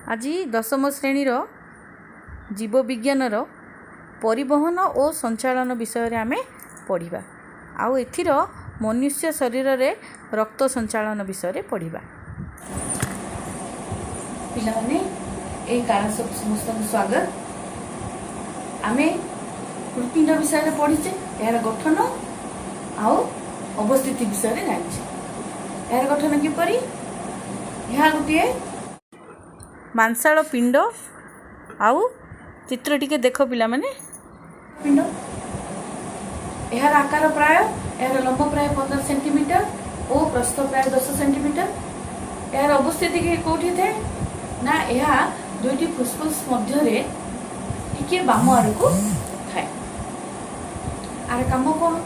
आज दशम श्रेणीर जीवविज्ञानर परिवहन और संचालन विषय आम पढ़ा आउ एथिर मनुष्य शरीर रे रक्त संचालन विषय पढ़ा। पिलाने ए कारण समस्त स्वागत। आम हृत्पिंड विषय पढ़ीचे, यार गठन आउ अवस्थिति विषय जानिचे। यार गठन किपरि, यह गोटे मांसाल पिंड आउ चित्र टिके देख पिला माने। पिंड यार आकार प्राय, यार लंब प्राय 15 सेंटीमीटर और प्रस्थ प्राय 10 सेंटीमीटर। यार अवस्थिति कौटी थे ना, यह दुईटी फुसफुस मध्य टिके बाम आड़ को थाए। आर काम कौन?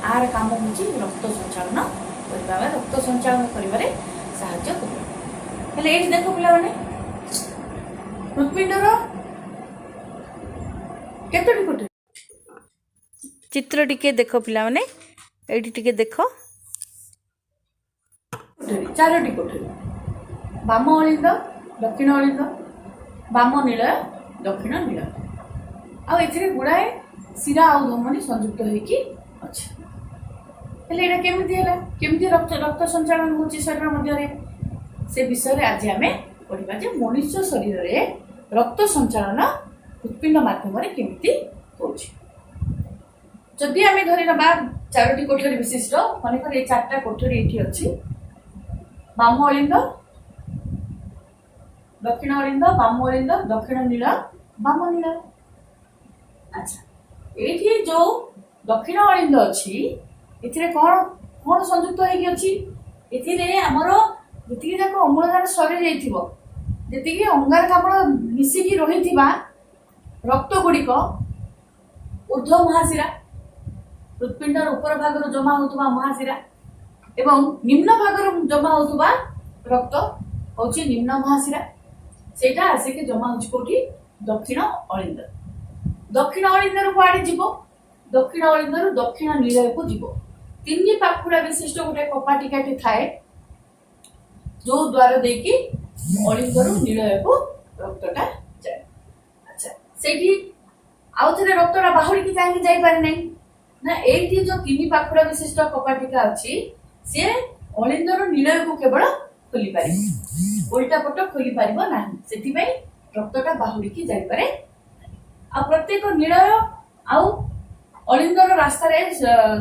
आर काम हूँ रक्त संचालन करवा, रक्त संचालन करिबारे साहाय्य करबा। हेले एठी देखो पिला माने, हृत्पिंडर केतोटी कोठरी? चित्र टिके देख पिला माने, एठी टिके देख, चारोटी कोठरी। बाम अलिंद, दक्षिण अलिंद, बाम निलय, दक्षिण निलय। आ एथिरे गुड़ाए शिरा आ धमनी संयुक्त होइकी अछि। हेले एटा केमिति हैला, केमिति रक्त संचालन होछि शरीर मध्य रे, से विषय आज आमे पढ़िबा जे मनुष्य शरीर रे रक्त संचालन हृत्पिंड माध्यम रे केमिति होछि। जदि आमे धरि नबा चारोटी कोठरी विशिष्ट, मानेकर ए चारटा कोठरी एठी अछि। बाम अलिंद, दक्षिण अलिंद, बाम अलिंद, दक्षिण नील, बाम नील। अच्छा, एठी जो दक्षिण अलिंद अछि, एथिरे कोन कोन संयुक्त होइकी अछि? एथिरे हमर जति जाक अम्लजान सरी जाइथिबो, जति कि अंगारकाम्ल मिसिकी रहिथिबा रक्त गुड़िक ऊर्ध्व महाशिरा, हृत्पिंडर ऊपर भागर जमा होतुबा महाशिरा एवं निम्न भागर जमा होतुबा रक्त होछि निम्न महाशिरा। सेटा आसिके जमा होछि कोठी? दक्षिण अलिंद। दक्षिण अलिंदर कुआडे जीवो? दक्षिण अलिंदर दक्षिण नीलय को जीवो। तीन पाखुड़ा विशिष्ट गोटे कपाटिकाटी थाए, जो द्वार देकी अलिंदर नीलय को रक्तटा जाए। अच्छा, सेठी आउ थरे रक्तटा बाहुरी की काहे जाई पारे नै ना, एठी जो तीन पाखुड़ा विशिष्ट कपाटिका अछि, से अलिंदर नीलय को केवल खोली पारे, उल्टा पट खोली पारिबो नाही। सेठी पई रक्तटा बाहुरी की जाई पारे। आ प्रत्येक नीलय आउ अलिंदर रास्ता रे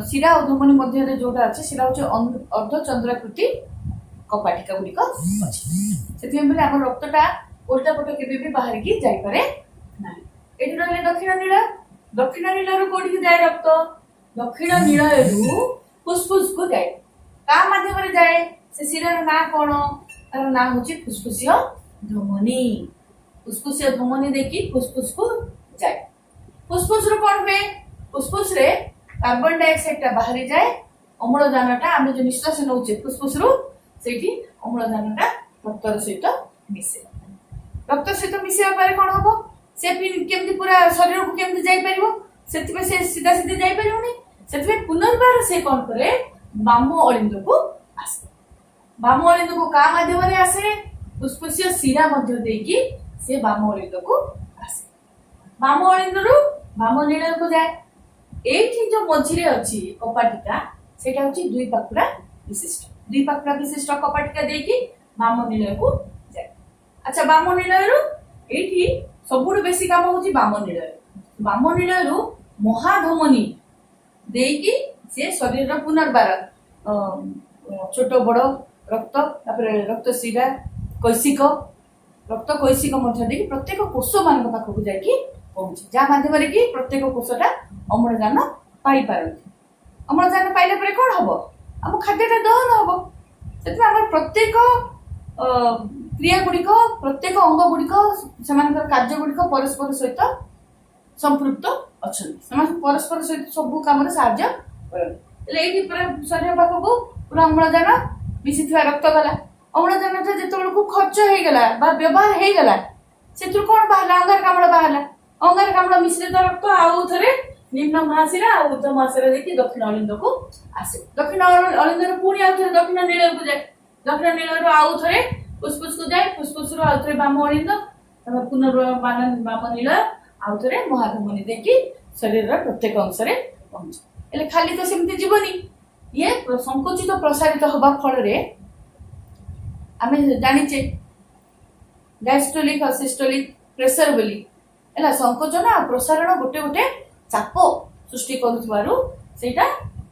शिरा और धमनी मध्य रे जोटा अछि, सेटा होचे अर्धचंद्राकृति कपाटिका गुड़िक अछि। सेठी बेले हमर रक्तटा उल्टा पट केबे भी बाहर की जाई पारे नाही। एठी रहले दक्षिण नीलय। दक्षिण नीलय रो कोठी की जाय रक्त? दक्षिण नीलय रु फुसफुस को जाय। का माध्यम रे जाय? से शिरार ना कोन? तार नाम होची फुसफुसिय धमनी। फुसफुसिय धमनी देखि फुसफुस को जाय। फुसफुस रो कोन बे? फुसफुस रे कार्बन डाइऑक्साइड ता बाहरी जाए, अम्लजानटा आमे जो निश्वास नउचे फुसफुस रु, सेठी अम्लजानटा रक्तर सहित मिसे। रक्त सहित मिसिया पारे कोन हबो? से केमति पूरा शरीर को केमति जाई परिबो? सेति पे से सीधा सीधा जाई परिबोनी। सेति पे पुनर्बार से कोन करे? बाम अलिंद को आसे। बाम अलिंद को का माध्यम रे आसे? फुसफुसिय शिरा मध्य देकी से बाम अलिंद को आसे। बाम अलिंद रु बाम नीलय को जाए। एठी जो मझिरे अछि कपाटिका, सेटा होछि दुई पाखुड़ा विशिष्ट। दुई पाखुड़ा विशिष्ट कपाटिका देकी बाम नीलय को जाए। अच्छा, बाम नीलय रु एठी सबुठु बेसी काम होछि बाम नीलय। बाम नीलय रु महाधमनी देकी से शरीर रो पुनर्बार छोट बड़ रक्त, तापर रक्त शिरा, कैसिक, रक्त कैसिक मध्य देकी प्रत्येक कोष मान पाखकु जाकी पहुंचे, जा माध्यम रे कि प्रत्येक कोषटा अम्लजान पाई पारନ୍ତି। अम्लजान पाइले परे कोन हबो? हम खाद्यटा दहन हबो। सेति हमर प्रत्येक क्रिया गुड़िक, प्रत्येक अंग गुड़िक, सेमानकर कार्य गुड़िक परस्पर सहित संपृक्त अछंती। सेमान परस्पर सहित सब काम रे साहाय्य करନ୍ତି। एले एठी पूरा शरीर पाखकु पूरा अम्लजान मिसिथवा रक्त गला। अम्लजान जेतबेल को खर्च हे गेला बा व्यवहार हे गेला, सेतु कोन बाहला? अंगारकाम्ल बाहला। अंगारकाम्ल मिश्रित रक्त आउ थरे निम्न महाशिरा और ऊर्ध्व महाशिरा देखि दक्षिण अलिंद को आसे। दक्षिण अलिंद पुणी आउ थरे दक्षिण नीलय को जाए। दक्षिण नीलय आउ थरे फुसफुस को जाए फुसफुस रु आउथरे बाम अलिंद पुनर् बाम नील आउथरे महाधमनी देखि शरीर प्रत्येक अंश रे पहुंचे एले खाली तो सेमती जीवनी ये संकुचित प्रसारित होबा फल रे आमे जानिचे डायस्टोलिक और सिस्टोलिक प्रेशर बोली एला संकोचन आ प्रसारण गोटे गोटे चाप सृष्टि करूथबारु सेटा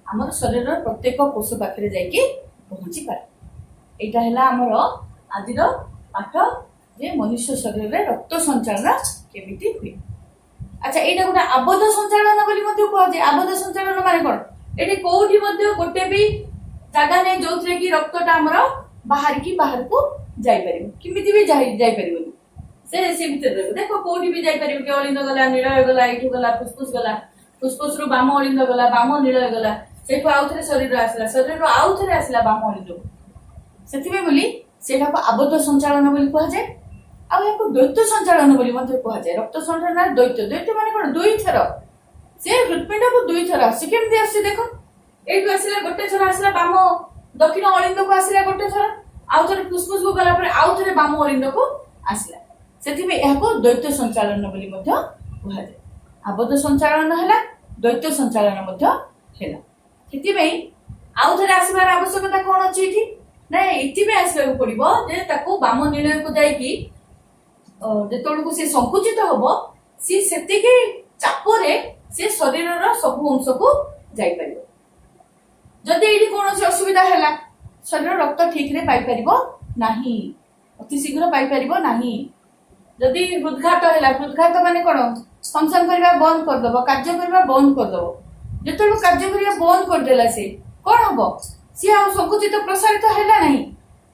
हमर शरीर प्रत्येक कोष पाखरे जाइके पहुंची पारे एटा हैला हमर आदिर पाठ जे मनुष्य शरीर रे रक्त संचालन केमिति हुए। अच्छा एटा गोटे आबद्ध संचालन बोली मध्ये कहै जे आबद्ध संचालन माने कोन एटी कोठी मध्ये गोटे भी जागा नै जोथरे कि रक्तटा हमर बाहर को जाई परिबो किमिति भी जाई परिबो से भीतर देखो कोठी भी जाई परिबो के अलिंद गला नील गला इठु गला फुसफुस गला फुसफुस रु बाम अलिंद गला बाम नील गला सेठु आउथरे शरीर आसला शरीर रु आउथरे आसला बाम अलिंद सेथिबे बोली सेटा को आबद्ध संचालन बोली कहै जे आ एको द्वैत संचालन बोली मध्ये कहै जे रक्त संचालन द्वैत माने कोन दुई थर से हृदपिंड को दुई थर आसी केमति आसी देखो एठु आसला गोटे थर आसला बाम दक्षिण अलिंद को आसला गोटे थर आउथरे फुसफुस को गला पर आउथरे बाम अलिंद को आसला सेथिबे एको द्वैत संचालन बोली मध्ये कहै जे आबद्ध संचालन हैला द्वैत संचालन मध्ये हैला सेथिबे आउथरे आसीबार आवश्यकता कोन अछि इठी नै इतिबे आसबा पड़िबो जे ताको बाम नील को जाई कि जेतोळको से संकुचित होबो सी सेतिके चापरे से शरीर रो सब अंश को जाई परिबो जदि एठी कोनोसी असुविधा हैला शरीर रक्त ठीक रे पाई परिबो नाही अति शीघ्र पाई परिबो नाही जदि हृदघात हैला हृदघात माने कोन फंक्शन करबा बंद कर दबो कार्य करबा बंद कर दबो जेतोळ कार्य करबा बंद कर देला से कोन हबो सी आ संकुचित प्रसारित हैला नाही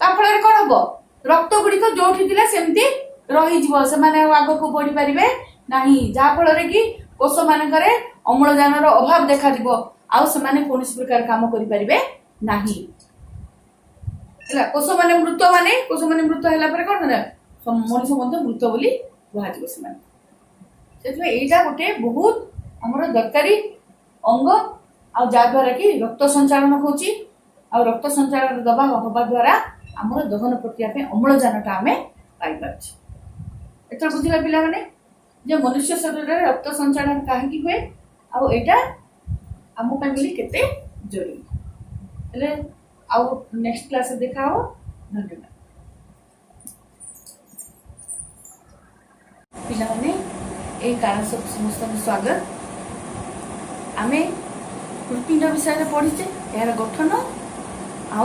ता फଳରେ कोन हबो रक्त गुडी को जोठी दिला सेमती रही जीवो से माने आगो को बढ़ी परिबे नाही जा फଳରେ कि कोष मानकरे अम्लजान रो अभाव देखा दिबो आ से माने कोनसी प्रकार काम करि परिबे नाही हला कोष माने मृत हैला पर कोन ना मनुष्य मध्ये मृत बोली कहजिबो से माने सेतबे एटा गोटे बहुत हमर दरकारी अंग आ जा द्वारा कि रक्त संचालन होची आ रक्त संचालन दबा होबा द्वारा हमर दहन प्रक्रिया पे अम्लजानटा हमें पाई पाछि एत बुझिला पिला माने जे मनुष्य शरीर रे रक्त संचालन काहे कि हुए आ एटा हमो पे मिली केते जरूरी हेले आ नेक्स्ट क्लास देखाओ धन्यवाद पिला माने ए कारण सब समस्त स्वागत आमे हृदपिंड विषय रे पढिचे यार गठन आ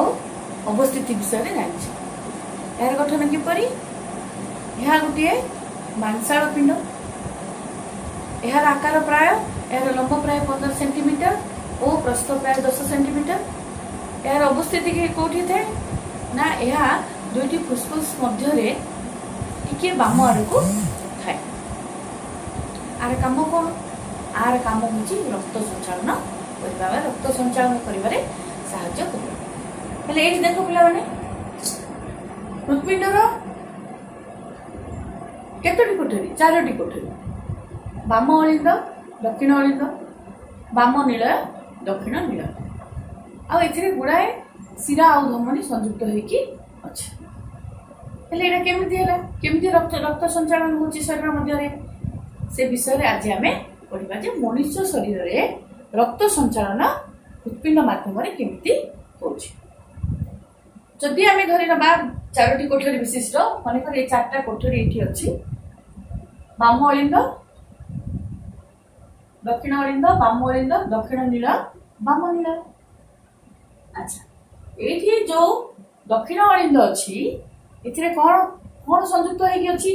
अवस्थिति विषय रे जानिचे यार गठन किपरि यह गोटे मांसाल पिंड यार आकार प्राय यार लंब प्राय 15 सेंटीमीटर और प्रस्थ प्राय 10 सेंटीमीटर यार अवस्थिति के कोठी थे ना यह दुईटी फुसफुस मध्य रे टिके बाम आड़ को थाए आर काम कोन आर काम होची रक्त संचालन करबा रक्त संचालन करिबारे सहायता करबा हेले एठी देखो पिला माने हृदपिंड रो केतोटी कोठरी चारोटी कोठरी बाम अलिंद दक्षिण अलिंद बाम नील दक्षिण नील आ एथिरे गुडाए शिरा आ धमनी संयुक्त होइकी अछि हेले एटा केमिति रक्त संचालन होची शरीर मध्य रे से विषय रे आज हमें पढिबा जे मनुष्य शरीर रे रक्त संचालन हृदपिंड माध्यम रे केमिति होची जदि आमे धरि नबा चारोटी कोठरी विशिष्ट माने कर ए चारटा कोठरी एठी अछि बाम अलिंद दक्षिण अलिंद बाम अलिंद दक्षिण नील बाम नील अच्छा एठी जो दक्षिण अलिंद अछि एथिरे कोन संयुक्त होई अछि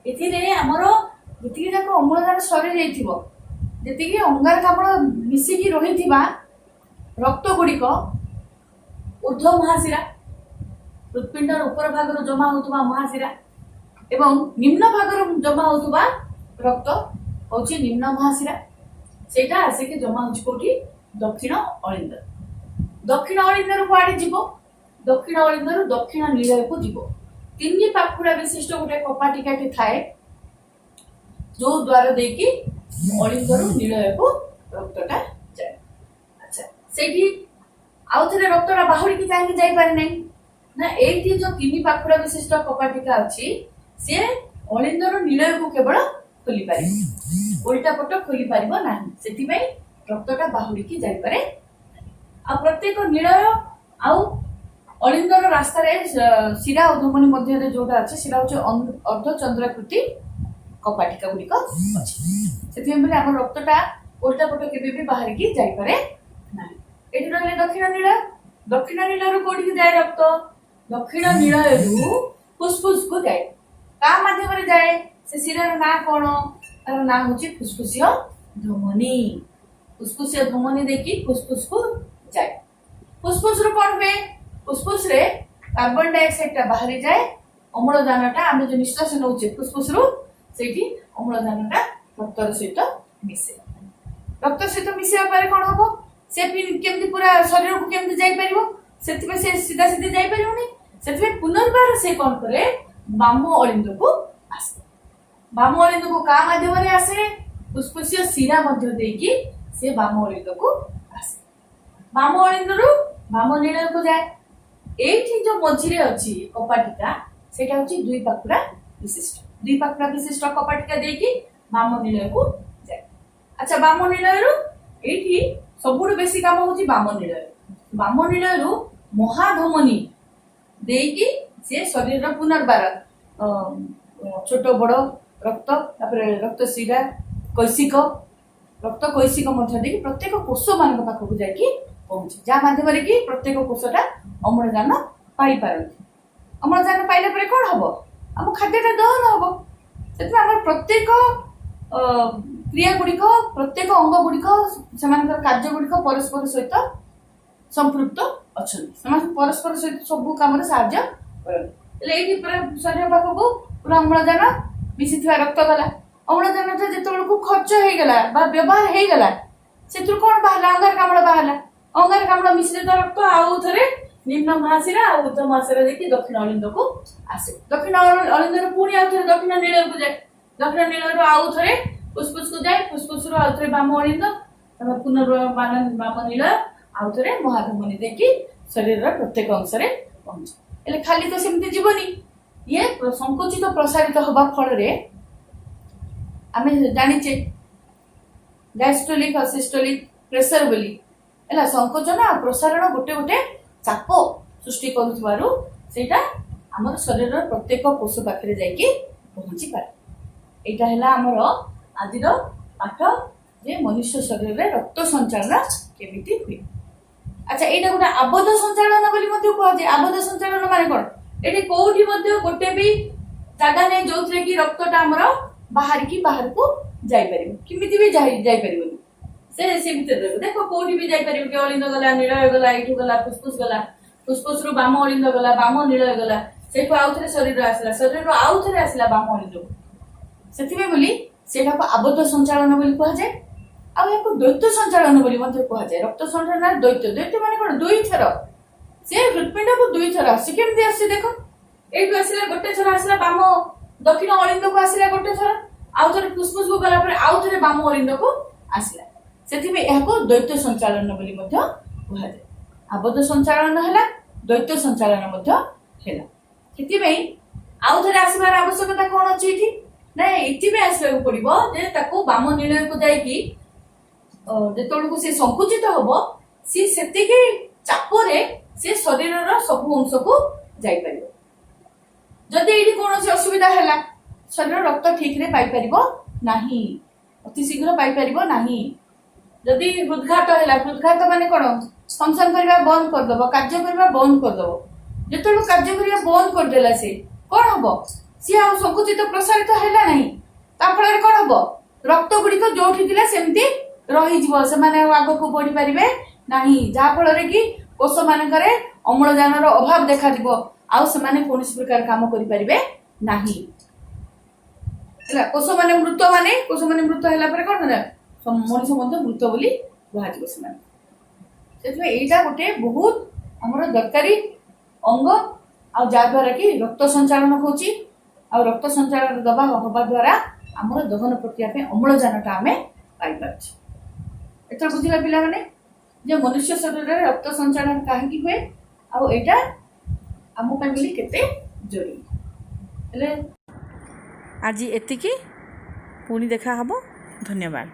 एथिरे हमरो जति जाको अम्लजान शरीर जाइथिबो जति कि अंगारकाम्ल मिसी कि रहिथिबा रक्त गुडी को ऊर्ध्व महाशिरा हृदपिंडर ऊपर भाग रो जमा होतबा महाशिरा एवं निम्न भाग रो जमा होतबा रक्त होची निम्न महाशिरा सेटा आसे के जमा होची कोठी दक्षिण अलिंद रो कुआडे जीवो दक्षिण अलिंद रो दक्षिण नील को जीवो तीन पाखुड़ा विशिष्ट गोटे कपाटिकाटी थाए जो द्वार देकी अलिंद रो नील को रक्तटा जाय अच्छा सेठी आउ थरे रक्तटा बाहरी की काहे जाई पारे नै ନା ଏଇଠି ଯୋଉ 3 ପାଖୁଡା ବିଶିଷ୍ଟ କପାଟିକା ଅଛି ସେ ଅଳିନ୍ଦର ନିଳୟକୁ କେବଳ ଖୋଲି ପାରିବ, ଓଲଟା ପଟ ଖୋଲି ପାରିବ ନାହିଁ। ସେଥିପାଇଁ ରକ୍ତଟା ବାହୁଡିକି ଯାଇପାରେ। ଆଉ ପ୍ରତ୍ୟେକ ନିଳୟ ଆଉ ଅଳିନ୍ଦର ରାସ୍ତାରେ ଶିରା ଓ ଧମନୀ ମଧ୍ୟରେ ଯୋଉଟା ଅଛି ସେଟା ହଉଛି ଅର୍ଦ୍ଧଚନ୍ଦ୍ରାକୃତି କପାଟିକା ଗୁଡିକ ଅଛି। ସେଥିପାଇଁ ବୋଲି ଆମ ରକ୍ତଟା ଓଲଟା ପଟ କେବେ ବି ବାହାରିକି ଯାଇପାରେ ନାହିଁ। ଏଠି ରହିଲେ ଦକ୍ଷିଣ ନିଳୟ। ଦକ୍ଷିଣ ନିଳୟରୁ କୋଉଠିକି ଯାଏ ରକ୍ତ? ଦକ୍ଷିଣ ନିଳୟରୁ ଫୁସଫୁସ କୁ ଯାଏ। କା ମାଧ୍ୟମରେ ଯାଏ? ସେ ଶିରାର ନାଁ କଣ? ତାର ନାଁ ହଉଛି ଫୁସଫୁସିୟ ଧମନୀ। ଫୁସଫୁସିୟ ଧମନୀ ଦେଇକି ଫୁସଫୁସ କୁ ଯାଏ। ଫୁସଫୁସ ରୁ କଣ ହୁଏ? ଫୁସଫୁସ ରେ कार्बन डाइऑक्साइड टा बाहरी जाए, अम्लजानटा आम जो निश्वास नौचे फुसफुस रु सेठी अम्लजानटा रक्त सहित मिसे। रक्त सहित मिसिया पारे कोन हबो? से केमति पूरा शरीर को केमति जाई परिबो? सेतिबे से सीधा सीधे जाई परिबोनी। सेतिबे पुनर्बार से कोन करे? बाम अलिंद को आसे। बाम अलिंद को का माध्यम रे आसे? फुसफुसिय शिरा मध्य देकी से बाम अलिंद को आसे। बाम अलिंद रु बाम निलय को जाए। एठी जो मझिरे अछि कपाटिका सेटा होछि 2 पाखुडा विशिष्ट। 2 पाखुडा विशिष्ट कपाटिका देकी बाम निलय को जाए। अच्छा बाम निलय रु एठी सबुठु बेसी काम होछि बाम निलय। बाम निलय रु महाधमनी देकी से शरीर रो पुनर्बार छोट बड़ रक्त तापर रक्त शिरा कैसिक रक्त कैसिक मध्य देकी प्रत्येक कोष मानक पाखकु जाकी पहुंचे, जहाँ माध्यम कि प्रत्येक कोषटा अम्लजान पाई पारती। अम्लजान पाइला परे कोन हबो? हम खाद्यटा दहन हबो। सेति हमर प्रत्येक क्रिया गुड़िक प्रत्येक अंग गुड़िक सेमानकर कार्य गुड़िक परस्पर सहित संपृक्त अछन। सेमान परस्पर सहित सब काम रे सहाय्य करन। ले एठी पूरा शरीर पाखकु पूरा अम्लजान मिसिथवा रक्त गला। अम्लजान जेतबेल को खर्च हे गला बा व्यवहार हे गला सेतु कोन बाहला? अंगारकाम्ल बाहला। अंगारकाम्ल मिश्रित रक्त आउ थरे निम्न महाशिरा और ऊर्ध्व महाशिरा देखि दक्षिण अलिंद को आसे। दक्षिण अलिंद रो पुणी आउ थरे दक्षिण निलय को जाए। दक्षिण निलय रो आउ थरे फुसफुस को जाए। फुसफुस रो आउ थरे बाम अलिंद तब पुनर्बान बाम निलय आउ थरे महाधमनी देखि शरीर रो प्रत्येक अंश रे पहुंचे। एले खाली तो सेमति जीवनी ये संकुचित प्रसारित होबा फल रे आमे जानिचे डायस्टोलिक और सिस्टोलिक प्रेशर बोली एला संकोचन आ प्रसारण गोटे गोटे चाप सृष्टि करूथबारु सेटा हमर शरीर रो प्रत्येक कोष पाखरे जाईकी पहुंची पारे। एटा हैला हमर आदिर पाठ जे मनुष्य शरीर रे रक्त संचालन केमिति हुए। अच्छा एटा गोटे आबद्ध संचालन बोली मध्ये कहै जे आबद्ध संचालन माने कोन? एटी कोठी मध्ये गोटे भी जागा नै जोथरे कि रक्तटा हमर बाहर की बाहर को जाई परिबो, किमिति भी जाई परिबो। से भीतर देखो कोठी भी जाई परिबो कि अलिंद गला निलय गला एठु गला फुसफुस गला फुसफुस रु बाम अलिंद गला बाम निलय गला सेठु आउथरे शरीर आसला शरीर रु आउथरे आसला बाम अलिंद। सेतिबे बोली सेटा को आबद्ध संचालन बोली कहै जाय। आ याको द्वैत संचालन बोली मध्ये कहै जाय। रक्त संचालन द्वैत द्वैत माने कोन? दुई थर से हृदपिंड को दुई थर आसी केमति आसी देखो एठु आसला गोटे थर आसला बाम दक्षिण अलिंद को आसला गोटे थर आउथरे फुसफुस को गला पर आउथरे बाम अलिंद को आसला। सेतिबे याको द्वैत संचालन बोली मध्ये कहै जाय। आबद्ध संचालन हैला द्वैत संचालन मध्ये हैला। सेतिबे आउथरे आसीबार आवश्यकता कोन अछि इथि? ना इतिबे आसीबा पड़िबो जे ताको बाम निलय को जाई कि जेतोल को से संकुचित होबो सी सेतिके चापरे से शरीर रो सब अंश को जाई परिबो। जदि एठी कोनोसी असुविधा हैला शरीर रक्त ठीक रे पाई परिबो नाही, अति शीघ्र पाई परिबो नाही। जदि हृदघात हैला हृदघात माने कोन? फंक्शन करबा बंद कर दबो, कार्य करबा बंद कर दबो। जेतोल कार्य करबा बंद कर देला से कोन हबो? सी आ संकुचित प्रसारित हैला नाही। ता फଳରେ कोन हबो? रक्त गुडी को जोठी दिला सेमति रही जीवो, से माने आगो को बढ़ी परिबे नाही, जा फଳରେ कि कोष मानकरे अम्लजान रो अभाव देखा दिबो आ से माने कोनोसी प्रकार काम करि परिबे नाही। हैला कोष माने मृत हैला पर कोन ना मनुष्य मध्य मृत बोली कहजिबो से माने। सेतबे एटा गोटे बहुत हमर दरकारी अंग आ जा द्वारा कि रक्त संचालन होची आ रक्त संचालन दबा होबा द्वारा हमर दहन प्रक्रिया पे अम्लजानटा हमें पाई पाछ। एतर बुझिला पिला माने जे मनुष्य शरीर रे रक्त संचालन काहे की हुए आ एटा ଆଉ ମୁଁ କାନ୍ଦିଲି କେତେ ଜୋରେ। ହେଲେ ଆଜି ଏତିକି, ପୁଣି ଦେଖା ହବ। ଧନ୍ୟବାଦ।